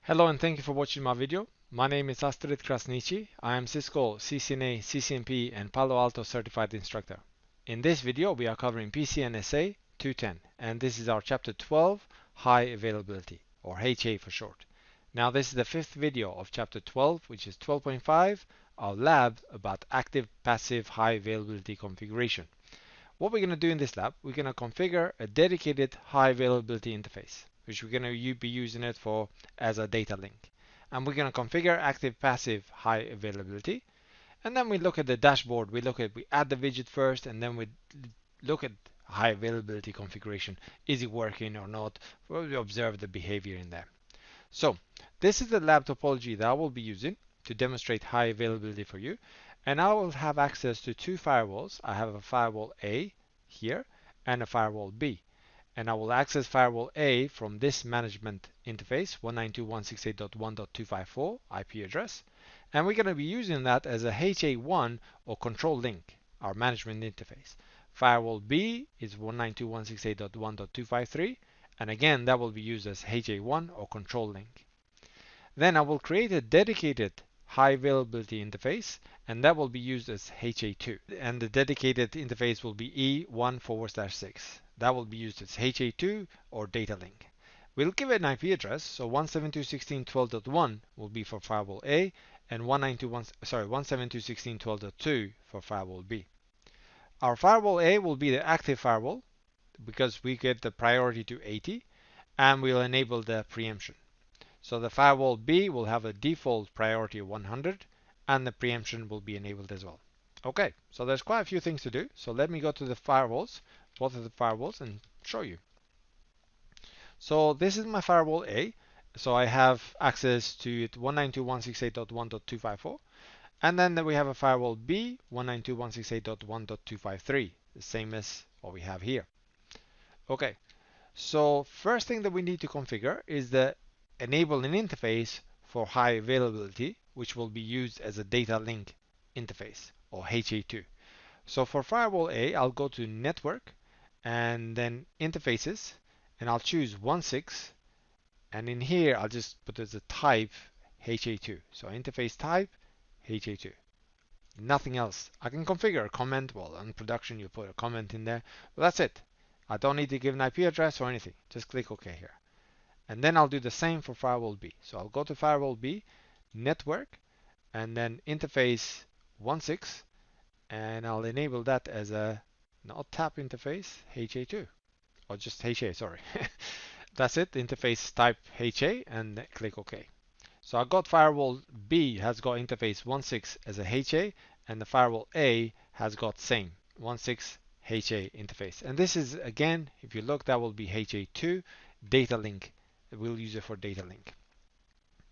Hello and thank you for watching my video. My name is Astrid Krasniqi. I am Cisco CCNA, CCNP and Palo Alto certified instructor. In this video we are covering PCN-SA 210 and this is our chapter 12, High Availability, or HA for short. Now this is the fifth video of chapter 12, which is 12.5, our lab about active passive high availability configuration. What we're going to do in this lab, we're going to configure a dedicated high availability interface, which we're going to be using it for as a data link. And we're going to configure active passive high availability. And then we look at the dashboard. We add the widget first, and then we look at high availability configuration. Is it working or not? We observe the behavior in there. So this is the lab topology that I will be using to demonstrate high availability for you. And I will have access to two firewalls. I have a firewall A here and a firewall B. And I will access firewall A from this management interface, 192.168.1.254 IP address. And we're going to be using that as a HA1 or control link, our management interface. Firewall B is 192.168.1.253. And again, that will be used as HA1 or control link. Then I will create a dedicated high availability interface, and that will be used as HA2. And the dedicated interface will be E1/6. That will be used as HA2 or data link. We'll give it an IP address, so 172.16.12.1 will be for firewall A, and 172.16.12.2 for firewall B. Our firewall A will be the active firewall because we get the priority to 80, and we'll enable the preemption. So the firewall B will have a default priority of 100 and the preemption will be enabled as well. Okay, so there's quite a few things to do. So let me go to the firewalls, both of the firewalls, and show you. So this is my firewall A. So I have access to it 192.168.1.254. And then we have a firewall B, 192.168.1.253, the same as what we have here. Okay, so first thing that we need to configure is the enable an interface for high availability, which will be used as a data link interface or HA2. So for firewall A, I'll go to network and then interfaces, and I'll choose 1.6, and in here I'll just put as a type HA2. So interface type HA2. Nothing else. I can configure a comment. Well, on production you put a comment in there, but that's it. I don't need to give an IP address or anything. Just click OK here. And then I'll do the same for firewall B. So I'll go to firewall B, network, and then interface 1.6, and I'll enable that as a not tap interface HA2, or just HA, sorry. That's it, interface type HA, and click OK. So I got firewall B has got interface 1.6 as a HA, and the firewall A has got same 1.6 HA interface. And this is, again, if you look, that will be HA2 data link. We'll use it for data link.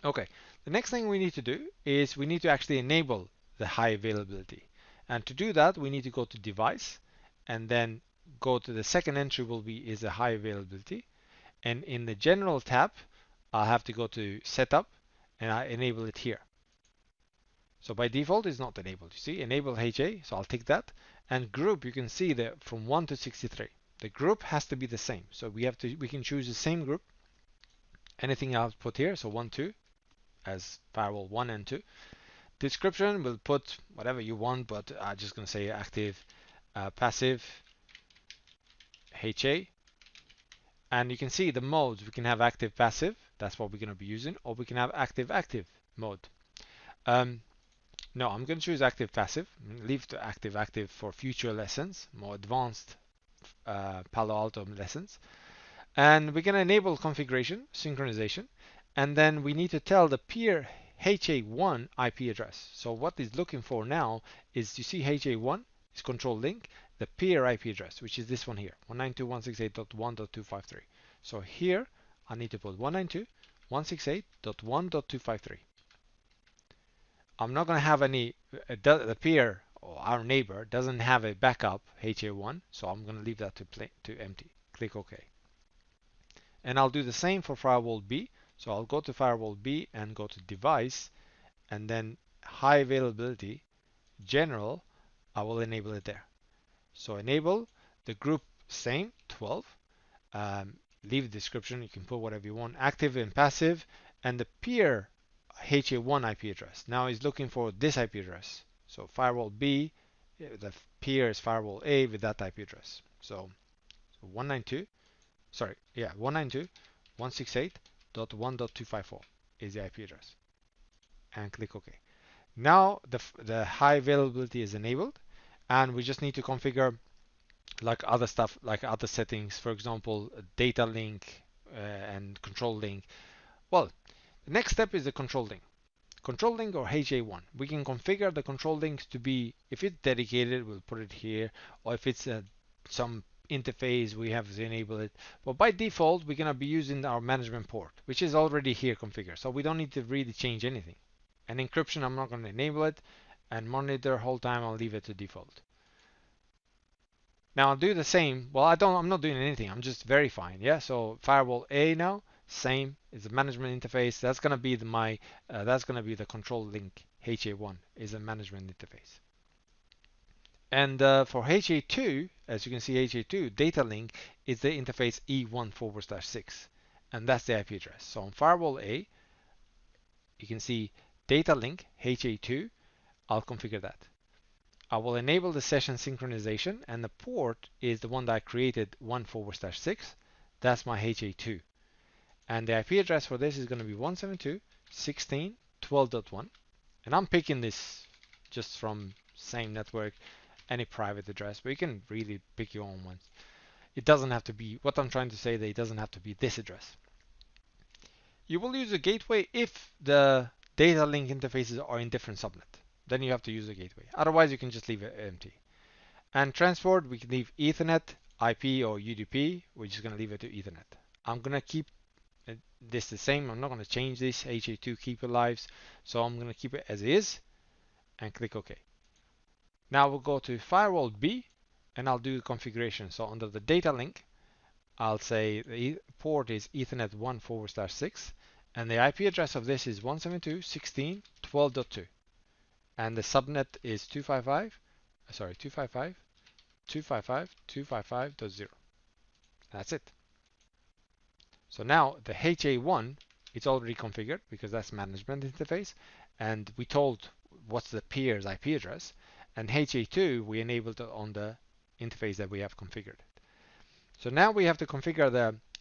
Okay, the next thing we need to do is we need to actually enable the high availability. And to do that, we need to go to device and then go to the second entry is the high availability. And in the general tab, I'll have to go to setup and I enable it here. So by default, it's not enabled. You see, enable HA, so I'll tick that. And group, you can see that from 1 to 63. The group has to be the same. So we can choose the same group. Anything I'll put here, so 1, 2 as firewall 1 and 2. Description, we'll put whatever you want, but I'm just going to say active, passive, HA. And you can see the modes. We can have active, passive. That's what we're going to be using. Or we can have active, active mode. No, I'm going to choose active, passive. Leave the active, active for future lessons, more advanced Palo Alto lessons. And we're going to enable configuration, synchronization, and then we need to tell the peer HA1 IP address. So what it's looking for now is, you see HA1 is control link, the peer IP address, which is this one here, 192.168.1.253. So here I need to put 192.168.1.253. I'm not going to have any, the peer or our neighbor doesn't have a backup HA1, so I'm going to leave that to empty. Click OK. And I'll do the same for firewall B. So I'll go to firewall B and go to device, and then high availability, general, I will enable it there. So enable the group same 12. Leave the description. You can put whatever you want. Active and passive. and the peer HA1 IP address now is looking for this IP address. So firewall B, the peer is firewall A with that IP address. So 192, sorry, yeah, 192.168.1.254 is the IP address. And click OK. Now the high availability is enabled, and we just need to configure like other stuff, like other settings, for example, data link and control link. Well, the next step is the control link. Control link or HA1. We can configure the control links to be, if it's dedicated, we'll put it here, or if it's some interface, we have to enable it. But by default, we're going to be using our management port, which is already here configured. So we don't need to really change anything. And encryption, I'm not going to enable it. And monitor whole time, I'll leave it to default. Now I'll do the same. Well, I'm not doing anything. I'm just verifying. Yeah. So firewall A now, same. It's a management interface. That's gonna be the control link. HA1 is a management interface. And for HA2, as you can see, HA2 data link is the interface E1/6, and that's the IP address. So on firewall A, you can see data link HA2. I'll configure that. I will enable the session synchronization, and the port is the one that I created 1/6. That's my HA2. And the IP address for this is going to be 172.16.12.1. And I'm picking this just from same network, any private address, but you can really pick your own ones. It doesn't have to be, what I'm trying to say, that it doesn't have to be this address. You will use a gateway if the data link interfaces are in different subnet. Then you have to use a gateway. Otherwise, you can just leave it empty. And transport, we can leave Ethernet, IP, or UDP. We're just going to leave it to Ethernet. I'm going to keep this the same. I'm not going to change this. HA2 keep it lives. So I'm going to keep it as is and click OK. Now we'll go to firewall B and I'll do the configuration. So under the data link, I'll say the port is Ethernet 1/6 and the IP address of this is 172.16.12.2. And the subnet is 255.255.255.255.0. That's it. So now the HA1, it's already configured because that's management interface, and we told what's the peer's IP address, and HA2 we enabled it on the interface that we have configured. So now we have to configure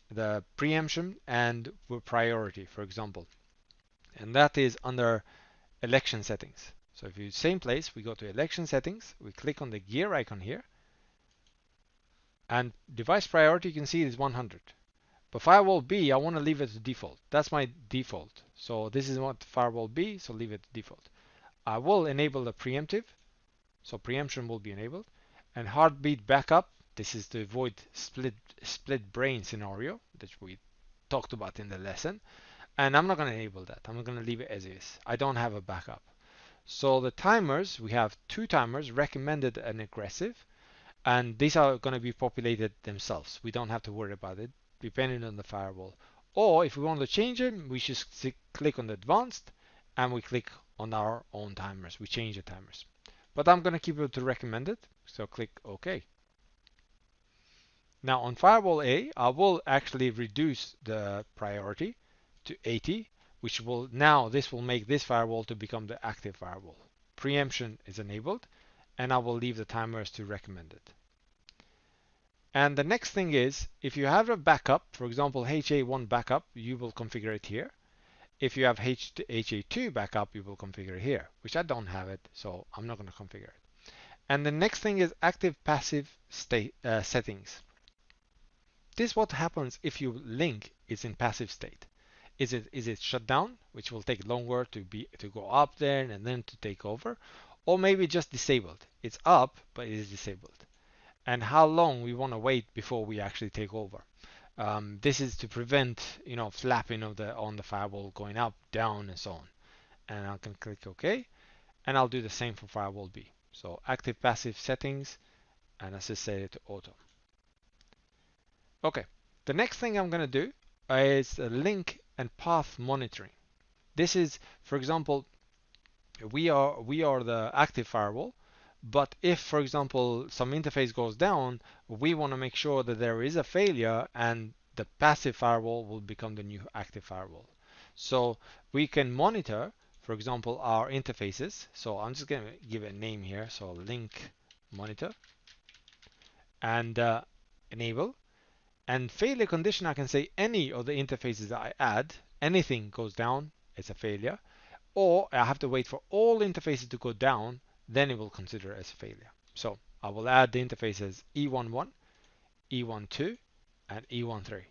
the preemption and priority, for example, and that is under election settings. So if you same place, we go to election settings, we click on the gear icon here, and device priority you can see is 100. But firewall B, I want to leave it to default. That's my default. So this is what firewall B, so leave it to default. I will enable the preemptive, so preemption will be enabled, and heartbeat backup. This is to avoid split brain scenario that we talked about in the lesson. And I'm not going to enable that. I'm going to leave it as is. I don't have a backup. So the timers, we have 2 timers, recommended and aggressive, and these are going to be populated themselves. We don't have to worry about it, depending on the firewall. Or if we want to change them, we just click on the advanced and we click on our own timers. We change the timers. But I'm going to keep it to recommended, so click OK. Now on firewall A, I will actually reduce the priority to 80, which will now, this will make this firewall to become the active firewall. Preemption is enabled, and I will leave the timers to recommended. And the next thing is, if you have a backup, for example, HA1 backup, you will configure it here. If you have HA2 backup, you will configure it here, which I don't have it, so I'm not going to configure it. And the next thing is active passive state settings. This is what happens if your link is in passive state. Is it shut down, which will take longer to go up there and then to take over, or maybe just disabled. It's up, but it is disabled. And how long we want to wait before we actually take over. This is to prevent, flapping of on the firewall going up, down, and so on. And I can click OK, and I'll do the same for firewall B. So active passive settings, and I just set it to auto. Okay, the next thing I'm going to do is link and path monitoring. This is, for example, we are the active firewall, but if, for example, some interface goes down, we want to make sure that there is a failure and the passive firewall will become the new active firewall. So we can monitor, for example, our interfaces. So I'm just going to give it a name here. So link monitor and enable. And failure condition, I can say any of the interfaces that I add, anything goes down, it's a failure. Or I have to wait for all interfaces to go down, then it will consider as a failure. So I will add the interfaces E11, E12, and E13.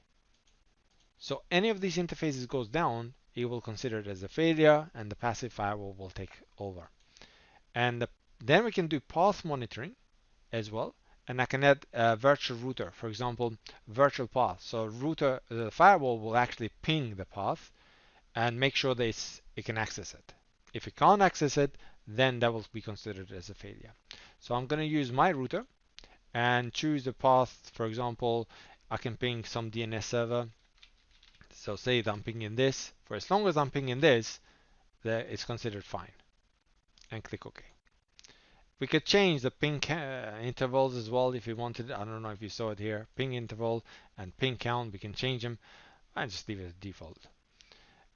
So any of these interfaces goes down, it will consider it as a failure, and the passive firewall will take over. And then we can do path monitoring as well. And I can add a virtual router, for example, virtual path. So router, the firewall will actually ping the path and make sure that it can access it. If it can't access it, then that will be considered as a failure. So I'm going to use my router and choose the path. For example, I can ping some DNS server. So say that I'm pinging this. For as long as I'm pinging this, it's considered fine. And click OK. We could change the ping intervals as well if we wanted. I don't know if you saw it here. Ping interval and ping count, we can change them. I just leave it as default.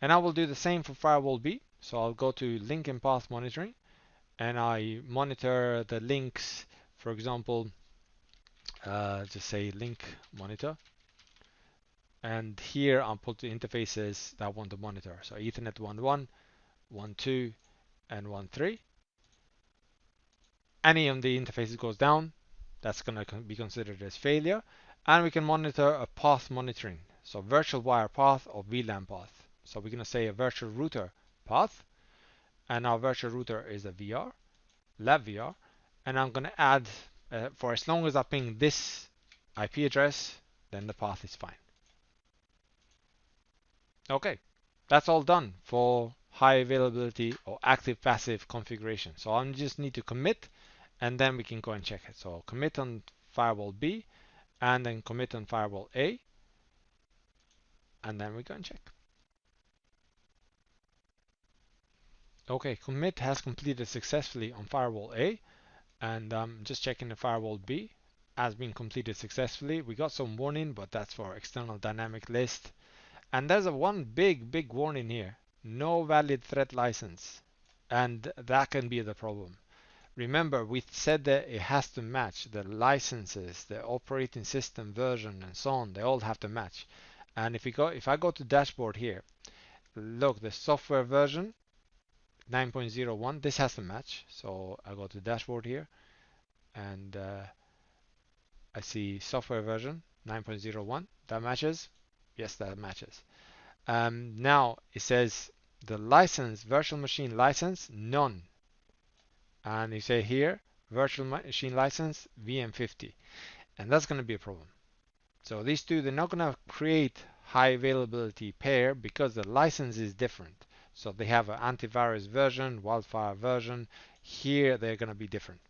And I will do the same for firewall B. So I'll go to link and path monitoring, and I monitor the links. For example, just say link monitor. And here I'll put the interfaces that I want to monitor. So Ethernet 1.1, 1.2, and 1.3. Any of the interfaces goes down, that's going to be considered as failure. And we can monitor a path monitoring. So virtual wire path or VLAN path. So we're going to say a virtual router path. And our virtual router is a VR, lab VR. And I'm going to add, for as long as I ping this IP address, then the path is fine. Okay, that's all done for high availability or active passive configuration. So I just need to commit, and then we can go and check it. So commit on firewall B, and then commit on firewall A, and then we go and check. Okay, commit has completed successfully on firewall A, and just checking the firewall B has been completed successfully. We got some warning, but that's for external dynamic list. And there's one big warning here. No valid threat license. And that can be the problem. Remember, we said that it has to match the licenses, the operating system version, and so on. They all have to match. And if I go to dashboard here, look, the software version 9.01, this has to match. So I go to dashboard here, and I see software version 9.01. That matches. Yes, that matches. Now it says the license, virtual machine license, none. And you say here, virtual machine license, VM50. And that's going to be a problem. So these two, they're not going to create high availability pair because the license is different. So they have an antivirus version, wildfire version. Here, they're going to be different,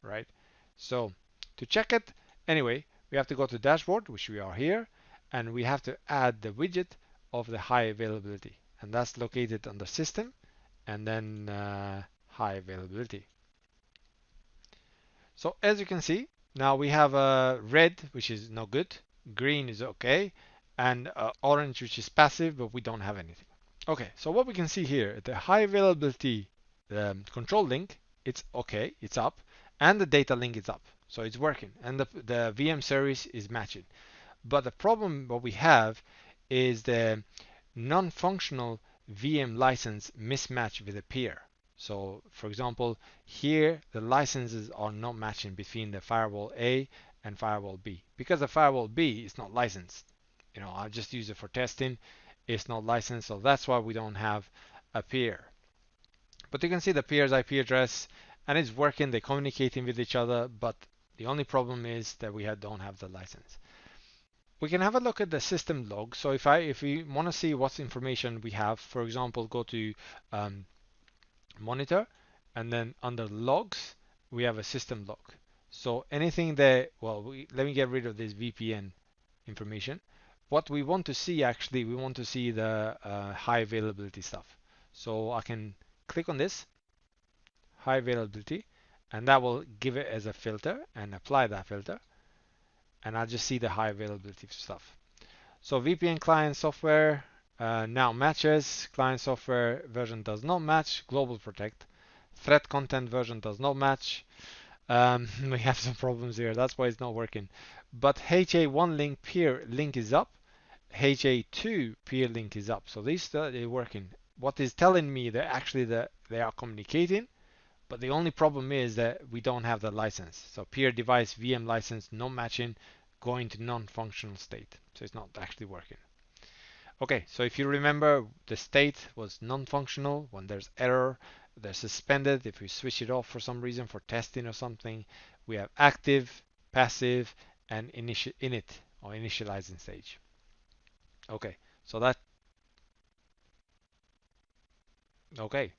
right? So to check it, anyway, we have to go to dashboard, which we are here. And we have to add the widget of the high availability, and that's located under system and then high availability. So as you can see, now we have red, which is no good, green is okay, and orange, which is passive, but we don't have anything. Okay, so what we can see here, the high availability control link, it's okay, it's up, and the data link is up, so it's working, and the VM service is matching. But the problem what we have is the non-functional VM license mismatch with a peer. So for example, here the licenses are not matching between the firewall A and firewall B. Because the firewall B is not licensed. You know, I just use it for testing. It's not licensed, so that's why we don't have a peer. But you can see the peer's IP address, and it's working, they're communicating with each other, but the only problem is that we don't have the license. We can have a look at the system log. So if we want to see what information we have, for example, go to monitor, and then under logs, we have a system log. So anything there, well, let me get rid of this VPN information. What we want to see, actually, we want to see the high availability stuff. So I can click on this, high availability, and that will give it as a filter and apply that filter. And I'll just see the high availability stuff. So VPN client software, Now matches, client software version does not match, global protect. Thread content version does not match. We have some problems here, that's why it's not working. But HA1 link peer link is up, HA2 peer link is up. So these are working. What is telling me that actually they are communicating, but the only problem is that we don't have the license. So peer device VM license not matching, going to non-functional state. So it's not actually working. Okay, so if you remember, the state was non-functional. When there's error, they're suspended. If we switch it off for some reason, for testing or something, we have active, passive, and init or initializing stage. Okay, so that. Okay,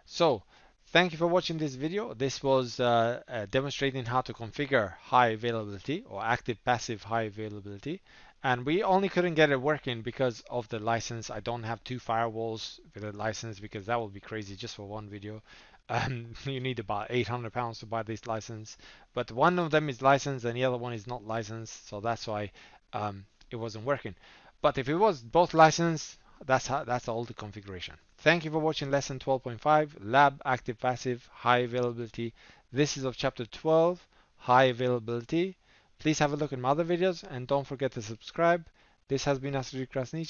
so thank you for watching this video. This was demonstrating how to configure high availability or active passive high availability. And we only couldn't get it working because of the license. I don't have two firewalls with a license because that would be crazy just for one video. You need about £800 to buy this license. But one of them is licensed and the other one is not licensed. So that's why it wasn't working. But if it was both licensed, that's all the configuration. Thank you for watching lesson 12.5, lab active passive high availability. This is of chapter 12, high availability. Please have a look at my other videos and don't forget to subscribe. This has been Astrid Krasnich.